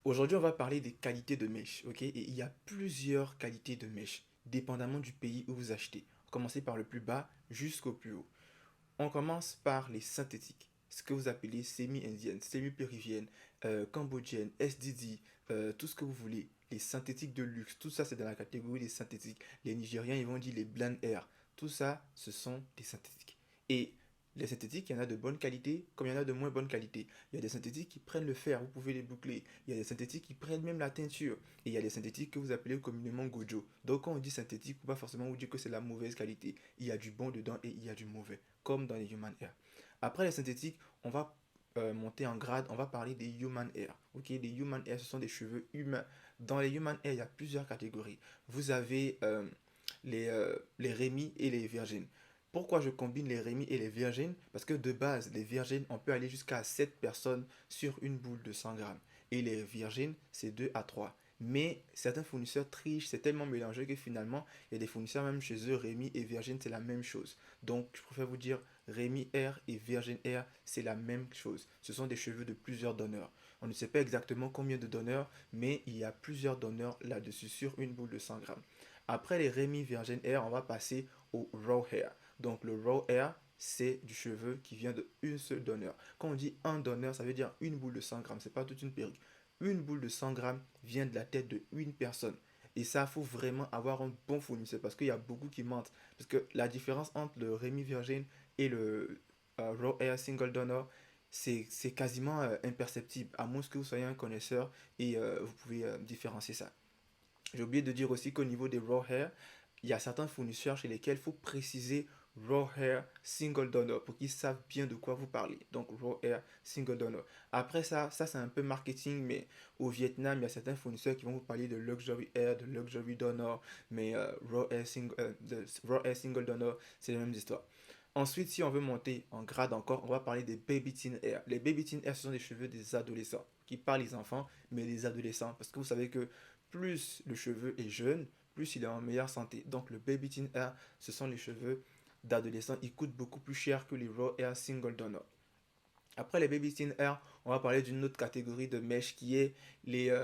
Aujourd'hui, on va parler des qualités de mèche, ok? Et il y a plusieurs qualités de mèche, dépendamment du pays où vous achetez. Commencez par le plus bas jusqu'au plus haut. On commence par les synthétiques, ce que vous appelez semi-indiennes, semi-péruviennes, cambodgiennes, SDD, tout ce que vous voulez. Les synthétiques de luxe, tout ça c'est dans la catégorie des synthétiques. Les Nigériens ils vont dire les blend air. Tout ça ce sont des synthétiques. Et les synthétiques, il y en a de bonne qualité comme il y en a de moins bonne qualité. Il y a des synthétiques qui prennent le fer, vous pouvez les boucler. Il y a des synthétiques qui prennent même la teinture. Et il y a des synthétiques que vous appelez communément gojo. Donc quand on dit synthétique, on va pas forcément vous dire que c'est la mauvaise qualité. Il y a du bon dedans et il y a du mauvais, comme dans les human hair. Après les synthétiques, on va monter en grade, on va parler des human hair. Ok, les human hair, ce sont des cheveux humains. Dans les human hair, il y a plusieurs catégories. Vous avez les Rémi et les virgines. Pourquoi je combine les Rémi et les virgines? Parce que de base, les virgines, on peut aller jusqu'à 7 personnes sur une boule de 100 grammes. Et les virgines, c'est 2 à 3. Mais certains fournisseurs trichent, c'est tellement mélangé que finalement, il y a des fournisseurs même chez eux, Rémi et Virgin, c'est la même chose. Donc, je préfère vous dire, Rémi Air et Virgin Air, c'est la même chose. Ce sont des cheveux de plusieurs donneurs. On ne sait pas exactement combien de donneurs, mais il y a plusieurs donneurs là-dessus sur une boule de 100 grammes. Après les Rémi Virgin Air, on va passer au Raw Hair. Donc, le Raw Hair, c'est du cheveu qui vient de une seule donneur. Quand on dit un donneur, ça veut dire une boule de 100 grammes, c'est pas toute une perruque. Une boule de 100 grammes vient de la tête de une personne. Et ça, il faut vraiment avoir un bon fournisseur parce qu'il y a beaucoup qui mentent. Parce que la différence entre le Rémi Virgin et le Raw Air Single Donor, c'est quasiment imperceptible, à moins que vous soyez un connaisseur et vous pouvez différencier ça. J'ai oublié de dire aussi qu'au niveau des raw hair, il y a certains fournisseurs chez lesquels il faut préciser raw hair single donor pour qu'ils savent bien de quoi vous parlez. Donc raw hair single donor. Après ça, ça c'est un peu marketing, mais au Vietnam, il y a certains fournisseurs qui vont vous parler de luxury hair, de luxury donor, mais raw hair single donor, c'est la même histoire. Ensuite, si on veut monter en grade encore, on va parler des baby teen hair. Les baby teen hair, ce sont des cheveux des adolescents, qui parlent les enfants, mais les adolescents. Parce que vous savez que plus le cheveu est jeune, plus il est en meilleure santé. Donc le baby teen hair, ce sont les cheveux d'adolescents. Ils coûtent beaucoup plus cher que les raw hair single donor. Après les baby teen hair, on va parler d'une autre catégorie de mèches qui est les,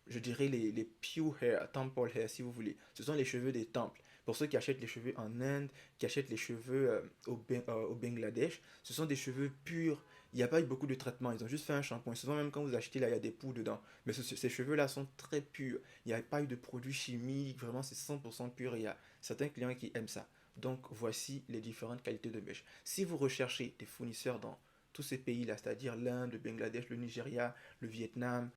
je dirais les pure hair, temple hair si vous voulez. Ce sont les cheveux des temples. Pour ceux qui achètent les cheveux en Inde, qui achètent les cheveux au Bangladesh, ce sont des cheveux purs. Il n'y a pas eu beaucoup de traitement. Ils ont juste fait un shampoing. Souvent même quand vous achetez là, il y a des poux dedans. Mais ces cheveux-là sont très purs. Il n'y a pas eu de produits chimiques. Vraiment, c'est 100% pur. Et il y a certains clients qui aiment ça. Donc voici les différentes qualités de mèches. Si vous recherchez des fournisseurs dans tous ces pays-là, c'est-à-dire l'Inde, le Bangladesh, le Nigeria, le Vietnam,